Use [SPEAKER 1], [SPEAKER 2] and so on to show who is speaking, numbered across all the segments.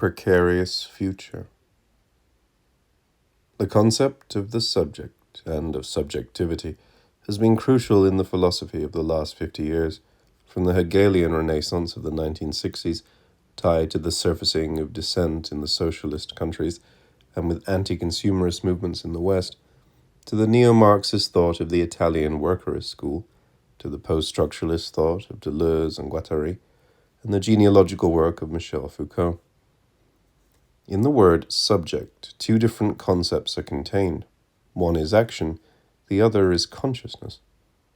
[SPEAKER 1] Precarious future. The concept of the subject and of subjectivity has been crucial in the philosophy of the last 50 years, from the Hegelian Renaissance of the 1960s, tied to the surfacing of dissent in the socialist countries and with anti-consumerist movements in the West, to the neo-Marxist thought of the Italian workerist school, to the post-structuralist thought of Deleuze and Guattari, and the genealogical work of Michel Foucault. In the word subject, two different concepts are contained. One is action, the other is consciousness.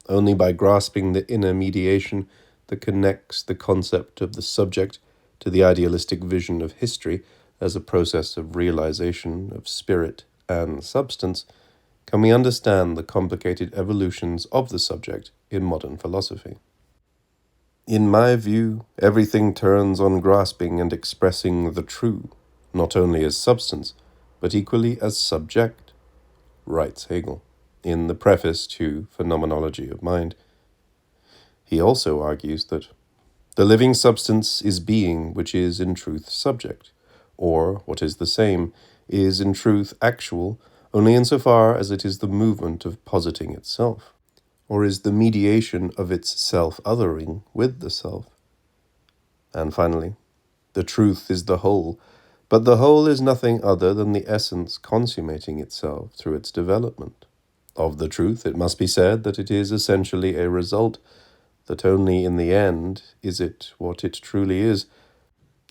[SPEAKER 1] Only by grasping the inner mediation that connects the concept of the subject to the idealistic vision of history as a process of realization of spirit and substance, can we understand the complicated evolutions of the subject in modern philosophy. In my view, everything turns on grasping and expressing the true, not only as substance, but equally as subject, writes Hegel, in the preface to Phenomenology of Mind. He also argues that the living substance is being which is in truth subject, or, what is the same, is in truth actual only insofar as it is the movement of positing itself, or is the mediation of its self-othering with the self. And finally, the truth is the whole, but the whole is nothing other than the essence consummating itself through its development. Of the truth, it must be said that it is essentially a result, that only in the end is it what it truly is,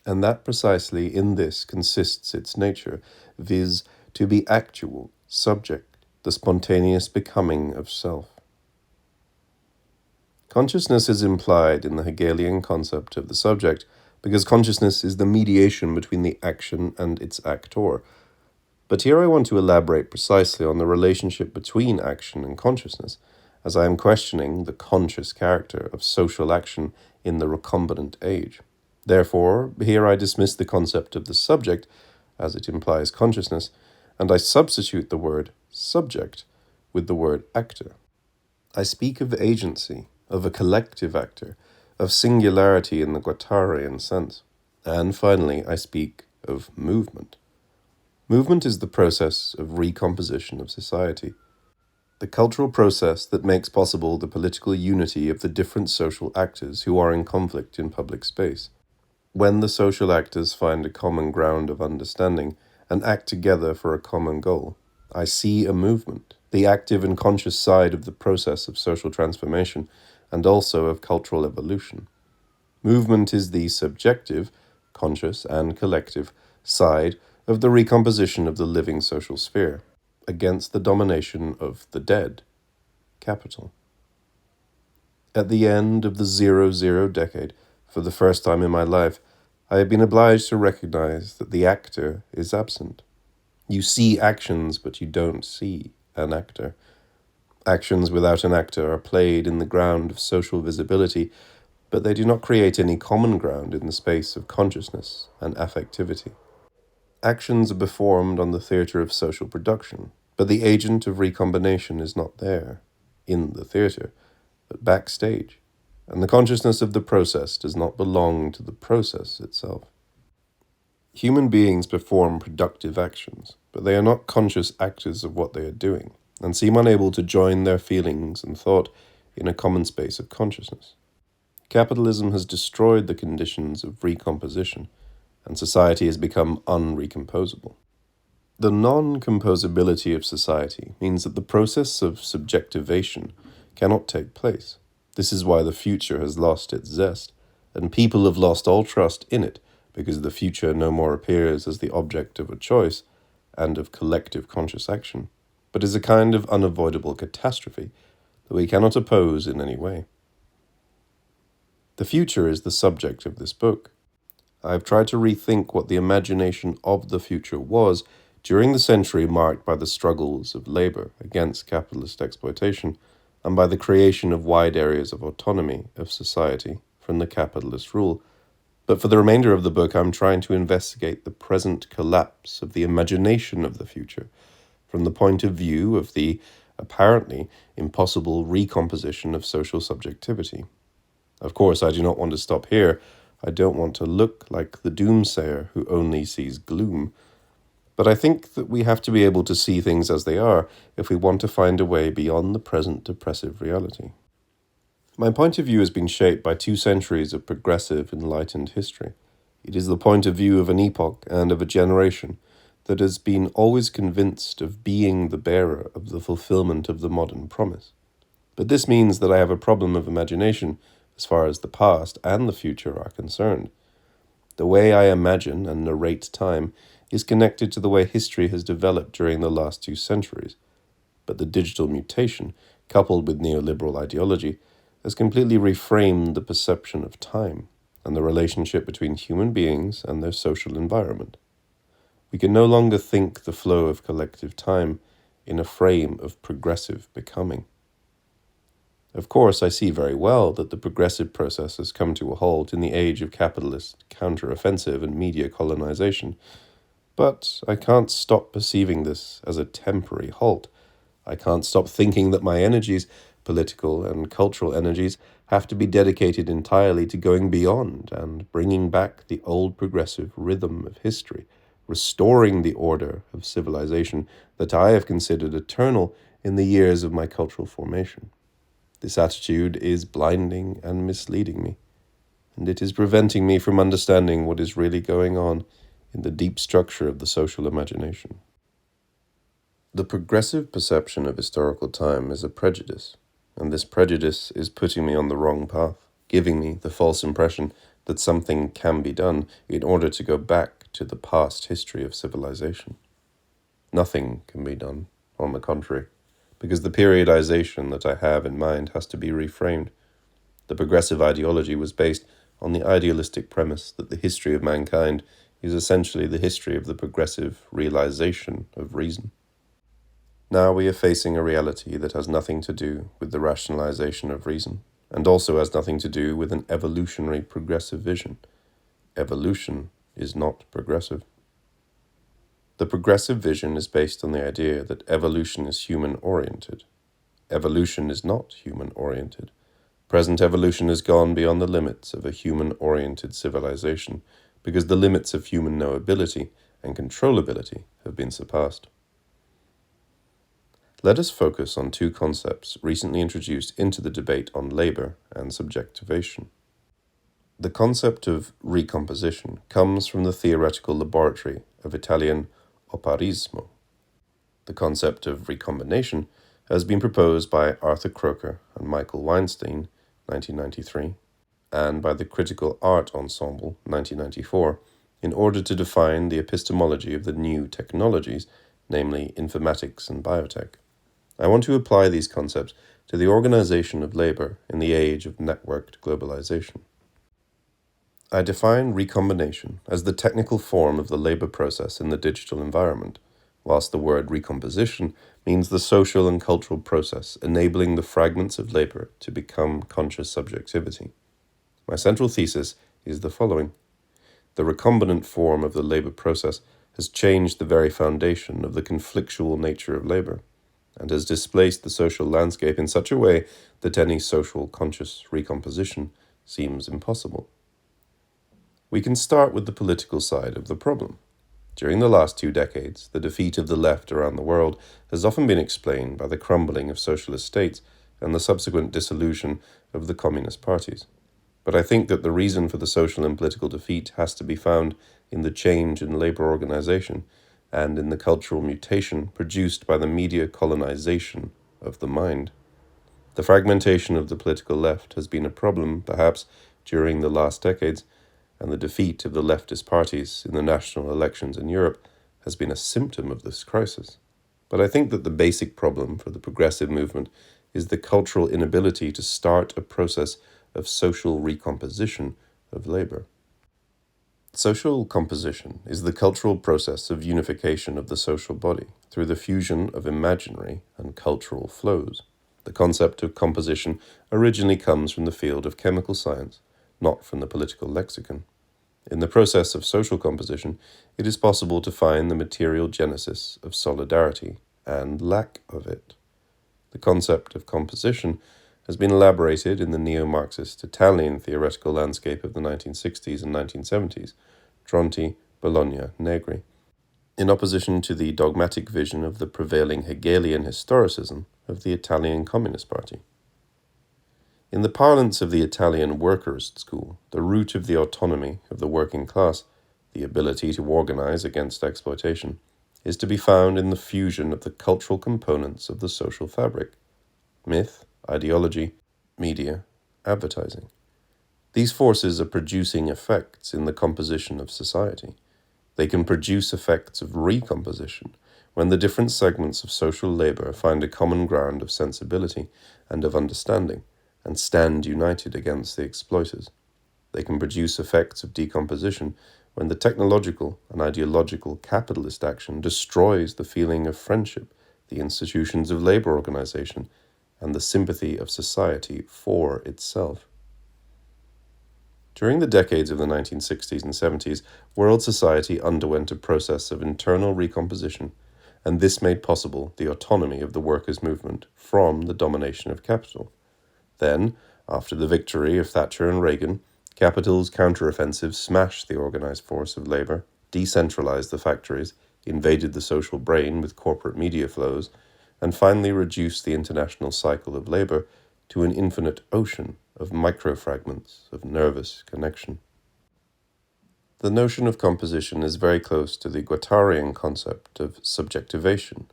[SPEAKER 1] and that precisely in this consists its nature, viz., to be actual, subject, the spontaneous becoming of self. Consciousness is implied in the Hegelian concept of the subject, because consciousness is the mediation between the action and its actor. But here I want to elaborate precisely on the relationship between action and consciousness, as I am questioning the conscious character of social action in the recombinant age. Therefore, here I dismiss the concept of the subject, as it implies consciousness, and I substitute the word subject with the word actor. I speak of agency, of a collective actor, of singularity in the Guattarian sense. And finally, I speak of movement. Movement is the process of recomposition of society, the cultural process that makes possible the political unity of the different social actors who are in conflict in public space. When the social actors find a common ground of understanding and act together for a common goal, I see a movement, the active and conscious side of the process of social transformation, and also of cultural evolution. Movement is the subjective, conscious and collective side of the recomposition of the living social sphere against the domination of the dead, capital. At the end of the 00 decade, for the first time in my life, I have been obliged to recognize that the actor is absent. You see actions, but you don't see an actor. Actions without an actor are played in the ground of social visibility, but they do not create any common ground in the space of consciousness and affectivity. Actions are performed on the theatre of social production, but the agent of recombination is not there, in the theatre, but backstage, and the consciousness of the process does not belong to the process itself. Human beings perform productive actions, but they are not conscious actors of what they are doing, and seem unable to join their feelings and thought in a common space of consciousness. Capitalism has destroyed the conditions of recomposition, and society has become unrecomposable. The non-composability of society means that the process of subjectivation cannot take place. This is why the future has lost its zest, and people have lost all trust in it, because the future no more appears as the object of a choice and of collective conscious action, but is a kind of unavoidable catastrophe that we cannot oppose in any way. The future is the subject of this book. I have tried to rethink what the imagination of the future was during the century marked by the struggles of labor against capitalist exploitation and by the creation of wide areas of autonomy of society from the capitalist rule. But for the remainder of the book, I'm trying to investigate the present collapse of the imagination of the future from the point of view of the apparently impossible recomposition of social subjectivity. Of course, I do not want to stop here. I don't want to look like the doomsayer who only sees gloom. But I think that we have to be able to see things as they are if we want to find a way beyond the present depressive reality. My point of view has been shaped by 2 centuries of progressive, enlightened history. It is the point of view of an epoch and of a generation that has been always convinced of being the bearer of the fulfillment of the modern promise. But this means that I have a problem of imagination as far as the past and the future are concerned. The way I imagine and narrate time is connected to the way history has developed during the last 2 centuries. But the digital mutation, coupled with neoliberal ideology, has completely reframed the perception of time and the relationship between human beings and their social environment. We can no longer think the flow of collective time in a frame of progressive becoming. Of course, I see very well that the progressive process has come to a halt in the age of capitalist counter-offensive and media colonization, but I can't stop perceiving this as a temporary halt. I can't stop thinking that my energies, political and cultural energies, have to be dedicated entirely to going beyond and bringing back the old progressive rhythm of history, restoring the order of civilization that I have considered eternal in the years of my cultural formation. This attitude is blinding and misleading me, and it is preventing me from understanding what is really going on in the deep structure of the social imagination. The progressive perception of historical time is a prejudice, and this prejudice is putting me on the wrong path, giving me the false impression that something can be done in order to go back to the past history of civilization. Nothing can be done, on the contrary, because the periodization that I have in mind has to be reframed. The progressive ideology was based on the idealistic premise that the history of mankind is essentially the history of the progressive realization of reason. Now we are facing a reality that has nothing to do with the rationalization of reason, and also has nothing to do with an evolutionary progressive vision. Evolution is not progressive. The progressive vision is based on the idea that evolution is human-oriented. Evolution is not human-oriented. Present evolution has gone beyond the limits of a human-oriented civilization because the limits of human knowability and controllability have been surpassed. Let us focus on 2 concepts recently introduced into the debate on labor and subjectivation. The concept of recomposition comes from the theoretical laboratory of Italian operaismo. The concept of recombination has been proposed by Arthur Kroker and Michael Weinstein, 1993, and by the Critical Art Ensemble, 1994, in order to define the epistemology of the new technologies, namely informatics and biotech. I want to apply these concepts to the organization of labor in the age of networked globalization. I define recombination as the technical form of the labor process in the digital environment, whilst the word recomposition means the social and cultural process enabling the fragments of labor to become conscious subjectivity. My central thesis is the following. The recombinant form of the labor process has changed the very foundation of the conflictual nature of labor, and has displaced the social landscape in such a way that any social conscious recomposition seems impossible. We can start with the political side of the problem. During the last 2 decades, the defeat of the left around the world has often been explained by the crumbling of socialist states and the subsequent dissolution of the communist parties. But I think that the reason for the social and political defeat has to be found in the change in labor organization and in the cultural mutation produced by the media colonization of the mind. The fragmentation of the political left has been a problem, perhaps, during the last decades, and the defeat of the leftist parties in the national elections in Europe has been a symptom of this crisis. But I think that the basic problem for the progressive movement is the cultural inability to start a process of social recomposition of labor. Social composition is the cultural process of unification of the social body through the fusion of imaginary and cultural flows. The concept of composition originally comes from the field of chemical science, not from the political lexicon. In the process of social composition, it is possible to find the material genesis of solidarity and lack of it. The concept of composition has been elaborated in the neo-Marxist Italian theoretical landscape of the 1960s and 1970s, Tronti, Bologna, Negri, in opposition to the dogmatic vision of the prevailing Hegelian historicism of the Italian Communist Party. In the parlance of the Italian workers' school, the root of the autonomy of the working class, the ability to organize against exploitation, is to be found in the fusion of the cultural components of the social fabric: myth, ideology, media, advertising. These forces are producing effects in the composition of society. They can produce effects of recomposition when the different segments of social labor find a common ground of sensibility and of understanding, and stand united against the exploiters. They can produce effects of decomposition when the technological and ideological capitalist action destroys the feeling of friendship, the institutions of labor organization, and the sympathy of society for itself. During the decades of the 1960s and 70s, world society underwent a process of internal recomposition, and this made possible the autonomy of the workers' movement from the domination of capital. Then, after the victory of Thatcher and Reagan, capital's counteroffensive smashed the organized force of labor, decentralized the factories, invaded the social brain with corporate media flows, and finally reduced the international cycle of labor to an infinite ocean of microfragments of nervous connection. The notion of composition is very close to the Guattarian concept of subjectivation.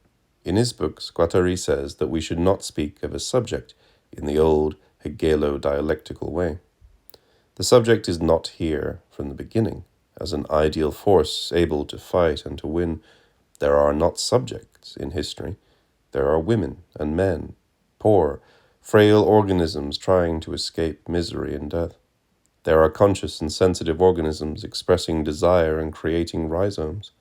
[SPEAKER 1] In his books, Guattari says that we should not speak of a subject in the old Hegelo-dialectical way. The subject is not here from the beginning, as an ideal force able to fight and to win. There are not subjects in history. There are women and men, poor, frail organisms trying to escape misery and death. There are conscious and sensitive organisms expressing desire and creating rhizomes.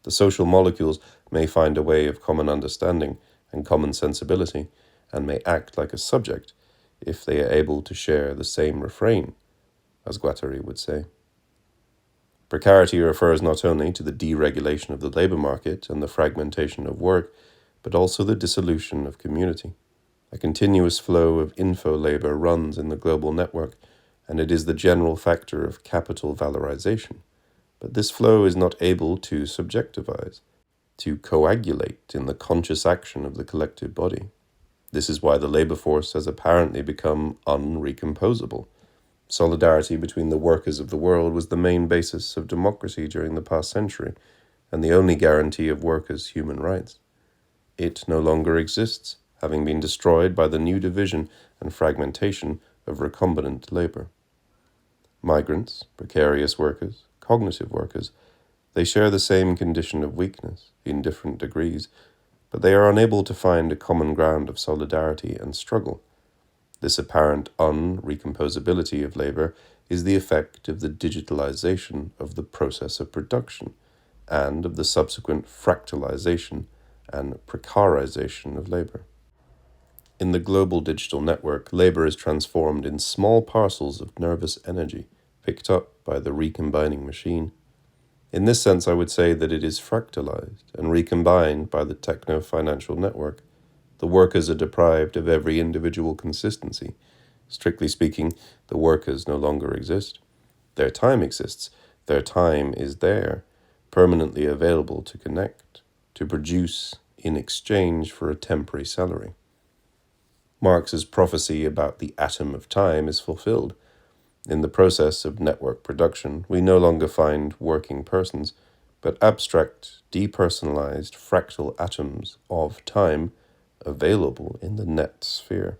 [SPEAKER 1] The social molecules may find a way of common understanding and common sensibility, and may act like a subject if they are able to share the same refrain, as Guattari would say. Precarity refers not only to the deregulation of the labor market and the fragmentation of work, but also the dissolution of community. A continuous flow of info-labor runs in the global network, and it is the general factor of capital valorization. But this flow is not able to subjectivize, to coagulate in the conscious action of the collective body. This is why the labor force has apparently become unrecomposable. Solidarity between the workers of the world was the main basis of democracy during the past century, and the only guarantee of workers' human rights. It no longer exists, having been destroyed by the new division and fragmentation of recombinant labor. Migrants, precarious workers, cognitive workers, they share the same condition of weakness in different degrees, but they are unable to find a common ground of solidarity and struggle. This apparent unrecomposability of labor is the effect of the digitalization of the process of production and of the subsequent fractalization and precarization of labor. In the global digital network, labor is transformed in small parcels of nervous energy picked up by the recombining machine. In this sense, I would say that it is fractalized and recombined by the techno-financial network. The workers are deprived of every individual consistency. Strictly speaking, the workers no longer exist. Their time exists. Their time is there, permanently available to connect, to produce in exchange for a temporary salary. Marx's prophecy about the atom of time is fulfilled. In the process of network production, we no longer find working persons, but abstract, depersonalized fractal atoms of time available in the net sphere.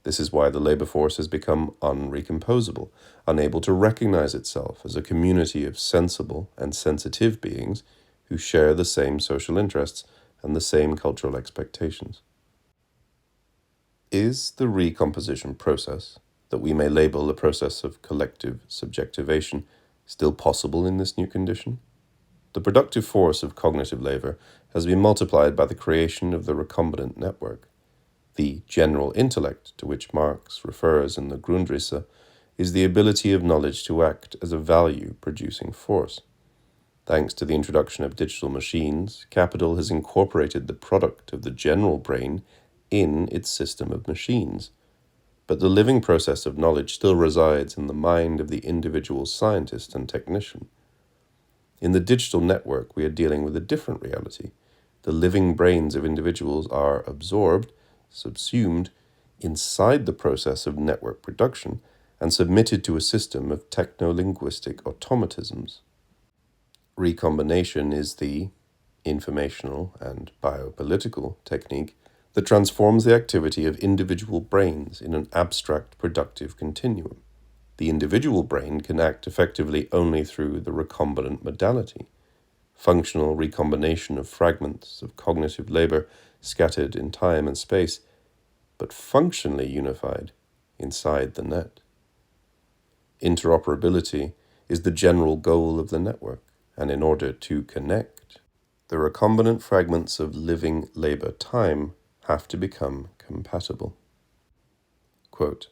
[SPEAKER 1] This is why the labor force has become unrecomposable, unable to recognize itself as a community of sensible and sensitive beings who share the same social interests and the same cultural expectations. Is the recomposition process, that we may label a process of collective subjectivation, still possible in this new condition? The productive force of cognitive labor has been multiplied by the creation of the recombinant network. The general intellect, to which Marx refers in the Grundrisse, is the ability of knowledge to act as a value-producing force. Thanks to the introduction of digital machines, capital has incorporated the product of the general brain in its system of machines. but the living process of knowledge still resides in the mind of the individual scientist and technician. In the digital network, we are dealing with a different reality. The living brains of individuals are absorbed, subsumed, inside the process of network production and submitted to a system of techno-linguistic automatisms. Recombination is the informational and biopolitical technique that transforms the activity of individual brains in an abstract productive continuum. The individual brain can act effectively only through the recombinant modality, functional recombination of fragments of cognitive labor scattered in time and space, but functionally unified inside the net. Interoperability is the general goal of the network, and in order to connect, the recombinant fragments of living labor time have to become compatible. Quote,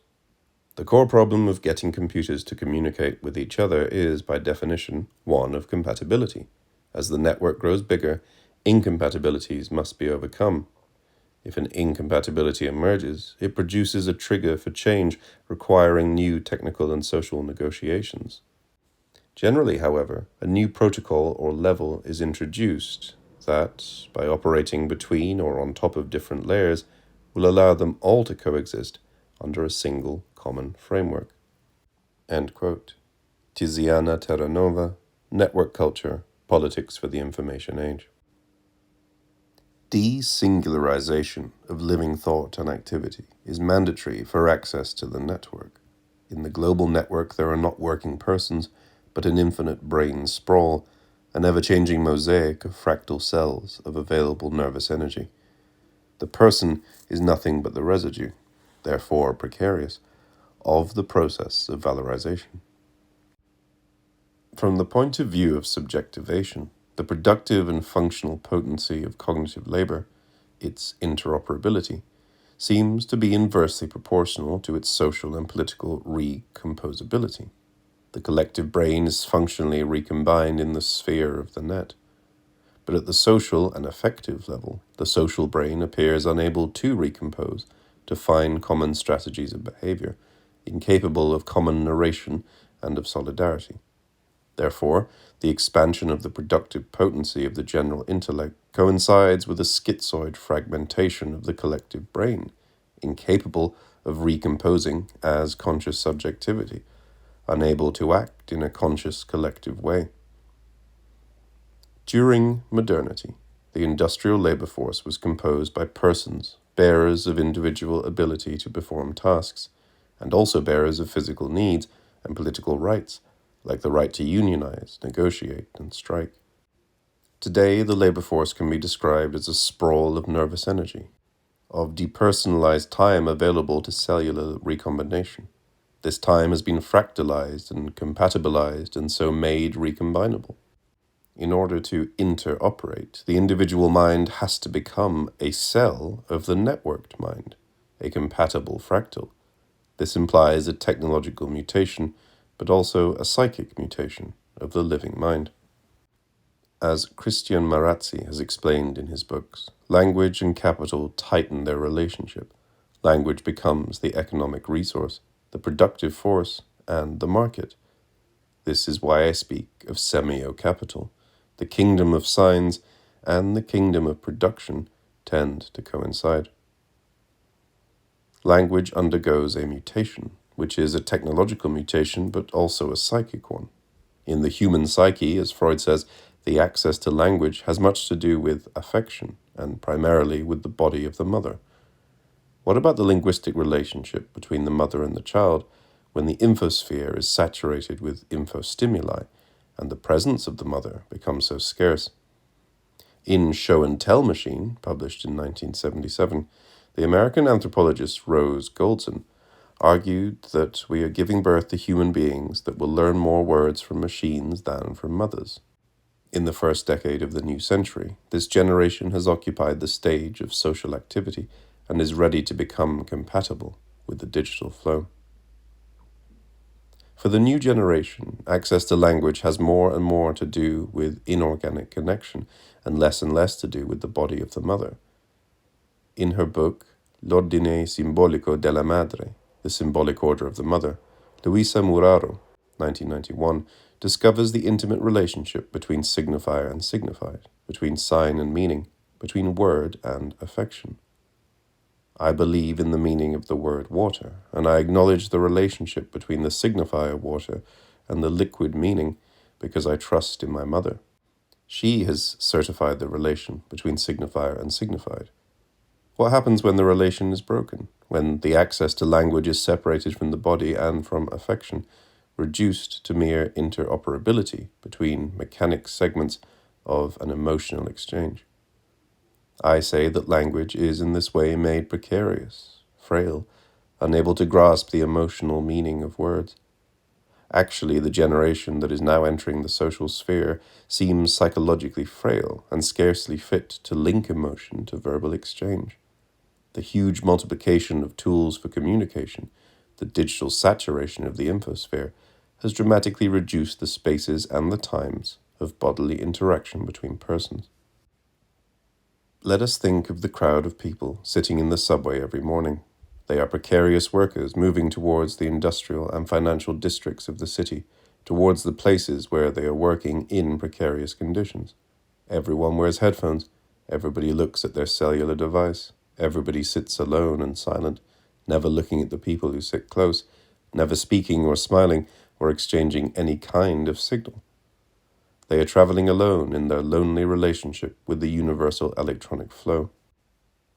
[SPEAKER 1] "The core problem of getting computers to communicate with each other is, by definition, one of compatibility. As the network grows bigger, incompatibilities must be overcome. If an incompatibility emerges, it produces a trigger for change requiring new technical and social negotiations. Generally, however, a new protocol or level is introduced that, by operating between or on top of different layers, will allow them all to coexist under a single common framework." End quote. Tiziana, Terranova, Network Culture, Politics for the Information Age. De-singularization of living thought and activity is mandatory for access to the network. In the global network, there are not working persons, but an infinite brain sprawl, an ever-changing mosaic of fractal cells of available nervous energy. The person is nothing but the residue, therefore precarious, of the process of valorization. From the point of view of subjectivation, the productive and functional potency of cognitive labor, its interoperability, seems to be inversely proportional to its social and political recomposability. The collective brain is functionally recombined in the sphere of the net. But at the social and affective level, the social brain appears unable to recompose, to find common strategies of behavior, incapable of common narration and of solidarity. Therefore, the expansion of the productive potency of the general intellect coincides with a schizoid fragmentation of the collective brain, incapable of recomposing as conscious subjectivity, unable to act in a conscious collective way. During modernity, the industrial labor force was composed by persons, bearers of individual ability to perform tasks, and also bearers of physical needs and political rights, like the right to unionize, negotiate, and strike. Today, the labor force can be described as a sprawl of nervous energy, of depersonalized time available to cellular recombination. This time has been fractalized and compatibilized and so made recombinable. In order to interoperate, the individual mind has to become a cell of the networked mind, a compatible fractal. This implies a technological mutation, but also a psychic mutation of the living mind. As Christian Marazzi has explained in his books, language and capital tighten their relationship. Language becomes the economic resource, the productive force, and the market. This is why I speak of semio-capital. The kingdom of signs and the kingdom of production tend to coincide. Language undergoes a mutation, which is a technological mutation, but also a psychic one. In the human psyche, as Freud says, the access to language has much to do with affection, and primarily with the body of the mother. What about the linguistic relationship between the mother and the child when the infosphere is saturated with infostimuli, and the presence of the mother becomes so scarce? In Show and Tell Machine, published in 1977, the American anthropologist Rose Goldsen argued that we are giving birth to human beings that will learn more words from machines than from mothers. In the first decade of the new century, this generation has occupied the stage of social activity and is ready to become compatible with the digital flow. For the new generation, access to language has more and more to do with inorganic connection and less to do with the body of the mother. In her book, L'ordine simbolico della madre, The Symbolic Order of the Mother, Luisa Muraro, 1991, discovers the intimate relationship between signifier and signified, between sign and meaning, between word and affection. I believe in the meaning of the word water, and I acknowledge the relationship between the signifier water and the liquid meaning because I trust in my mother. She has certified the relation between signifier and signified. What happens when the relation is broken, when the access to language is separated from the body and from affection, reduced to mere interoperability between mechanic segments of an emotional exchange? I say that language is in this way made precarious, frail, unable to grasp the emotional meaning of words. Actually, the generation that is now entering the social sphere seems psychologically frail and scarcely fit to link emotion to verbal exchange. The huge multiplication of tools for communication, the digital saturation of the infosphere, has dramatically reduced the spaces and the times of bodily interaction between persons. Let us think of the crowd of people sitting in the subway every morning. They are precarious workers moving towards the industrial and financial districts of the city, towards the places where they are working in precarious conditions. Everyone wears headphones. Everybody looks at their cellular device. Everybody sits alone and silent, never looking at the people who sit close, never speaking or smiling or exchanging any kind of signal. They are traveling alone in their lonely relationship with the universal electronic flow.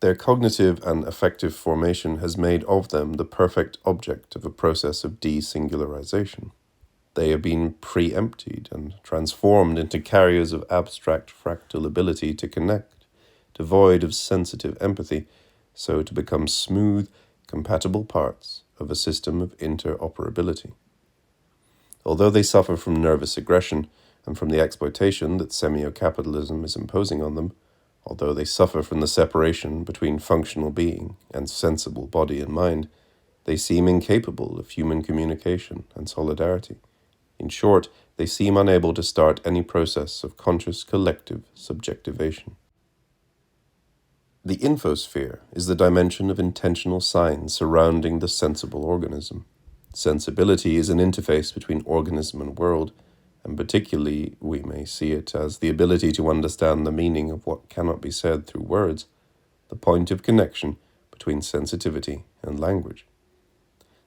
[SPEAKER 1] Their cognitive and affective formation has made of them the perfect object of a process of desingularization. They have been pre-emptied and transformed into carriers of abstract fractal ability to connect, devoid of sensitive empathy, so to become smooth, compatible parts of a system of interoperability. Although they suffer from nervous aggression and from the exploitation that semio-capitalism is imposing on them, although they suffer from the separation between functional being and sensible body and mind, they seem incapable of human communication and solidarity. In short, they seem unable to start any process of conscious collective subjectivation. The infosphere is the dimension of intentional signs surrounding the sensible organism. Sensibility is an interface between organism and world, and particularly we may see it as the ability to understand the meaning of what cannot be said through words, the point of connection between sensitivity and language.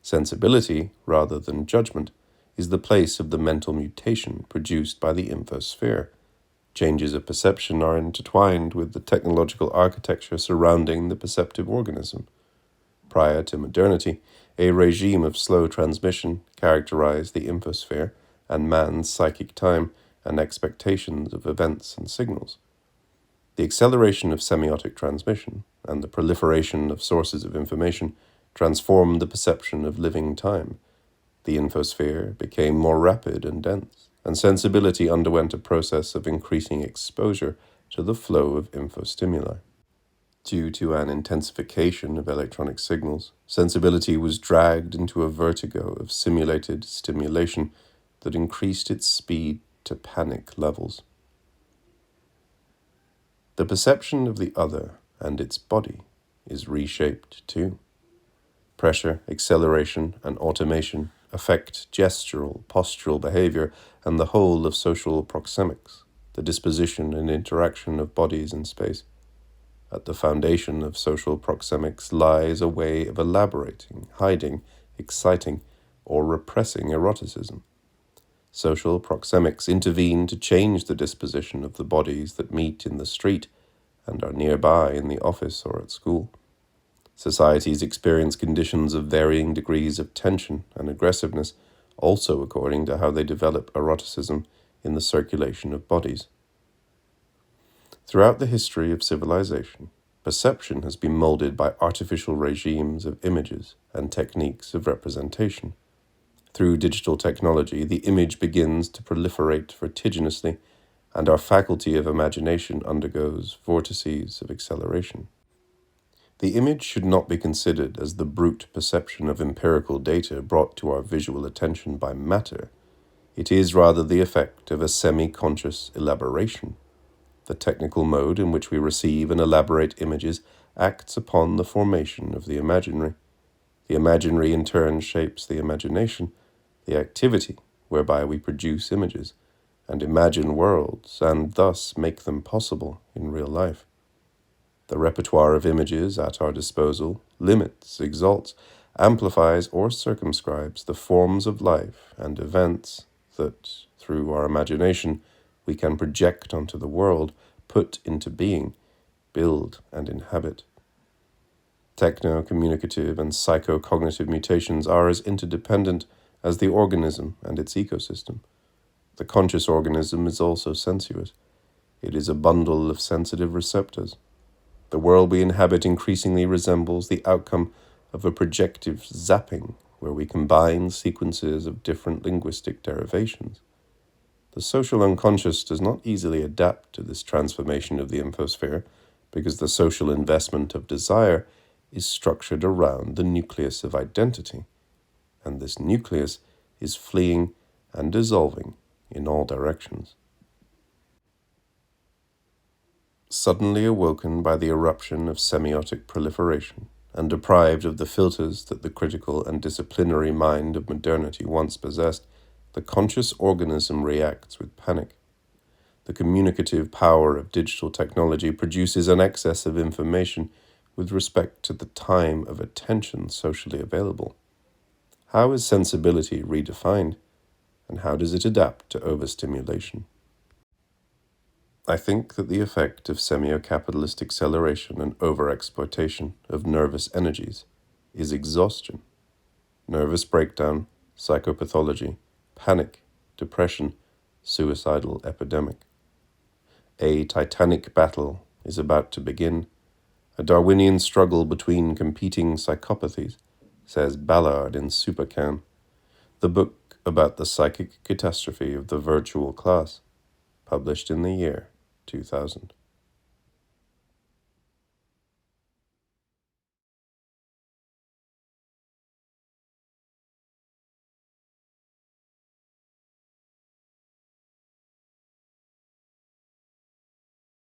[SPEAKER 1] Sensibility, rather than judgment, is the place of the mental mutation produced by the infosphere. Changes of perception are intertwined with the technological architecture surrounding the perceptive organism. Prior to modernity, a regime of slow transmission characterized the infosphere and man's psychic time and expectations of events and signals. The acceleration of semiotic transmission and the proliferation of sources of information transformed the perception of living time. The infosphere became more rapid and dense, and sensibility underwent a process of increasing exposure to the flow of infostimuli. Due to an intensification of electronic signals, sensibility was dragged into a vertigo of simulated stimulation that increased its speed to panic levels. The perception of the other and its body is reshaped too. Pressure, acceleration, and automation affect gestural, postural behavior and the whole of social proxemics, the disposition and interaction of bodies in space. At the foundation of social proxemics lies a way of elaborating, hiding, exciting, or repressing eroticism. Social proxemics intervene to change the disposition of the bodies that meet in the street and are nearby in the office or at school. Societies experience conditions of varying degrees of tension and aggressiveness, also according to how they develop eroticism in the circulation of bodies. Throughout the history of civilization, perception has been molded by artificial regimes of images and techniques of representation. Through digital technology, the image begins to proliferate vertiginously, and our faculty of imagination undergoes vortices of acceleration. The image should not be considered as the brute perception of empirical data brought to our visual attention by matter. It is rather the effect of a semi-conscious elaboration. The technical mode in which we receive and elaborate images acts upon the formation of the imaginary. The imaginary in turn shapes the imagination, the activity whereby we produce images and imagine worlds, and thus make them possible in real life. The repertoire of images at our disposal limits, exalts, amplifies, or circumscribes the forms of life and events that, through our imagination, we can project onto the world, put into being, build and inhabit. Techno-communicative and psychocognitive mutations are as interdependent as the organism and its ecosystem. The conscious organism is also sensuous. It is a bundle of sensitive receptors. The world we inhabit increasingly resembles the outcome of a projective zapping, where we combine sequences of different linguistic derivations. The social unconscious does not easily adapt to this transformation of the infosphere, because the social investment of desire is structured around the nucleus of identity, and this nucleus is fleeing and dissolving in all directions. Suddenly awoken by the eruption of semiotic proliferation, and deprived of the filters that the critical and disciplinary mind of modernity once possessed, the conscious organism reacts with panic. The communicative power of digital technology produces an excess of information with respect to the time of attention socially available. How is sensibility redefined, and how does it adapt to overstimulation? I think that the effect of semio-capitalist acceleration and overexploitation of nervous energies is exhaustion, nervous breakdown, psychopathology, panic, depression, suicidal epidemic. A titanic battle is about to begin, a Darwinian struggle between competing psychopathies, says Ballard in Supercan, the book about the psychic catastrophe of the virtual class, published in the year 2000.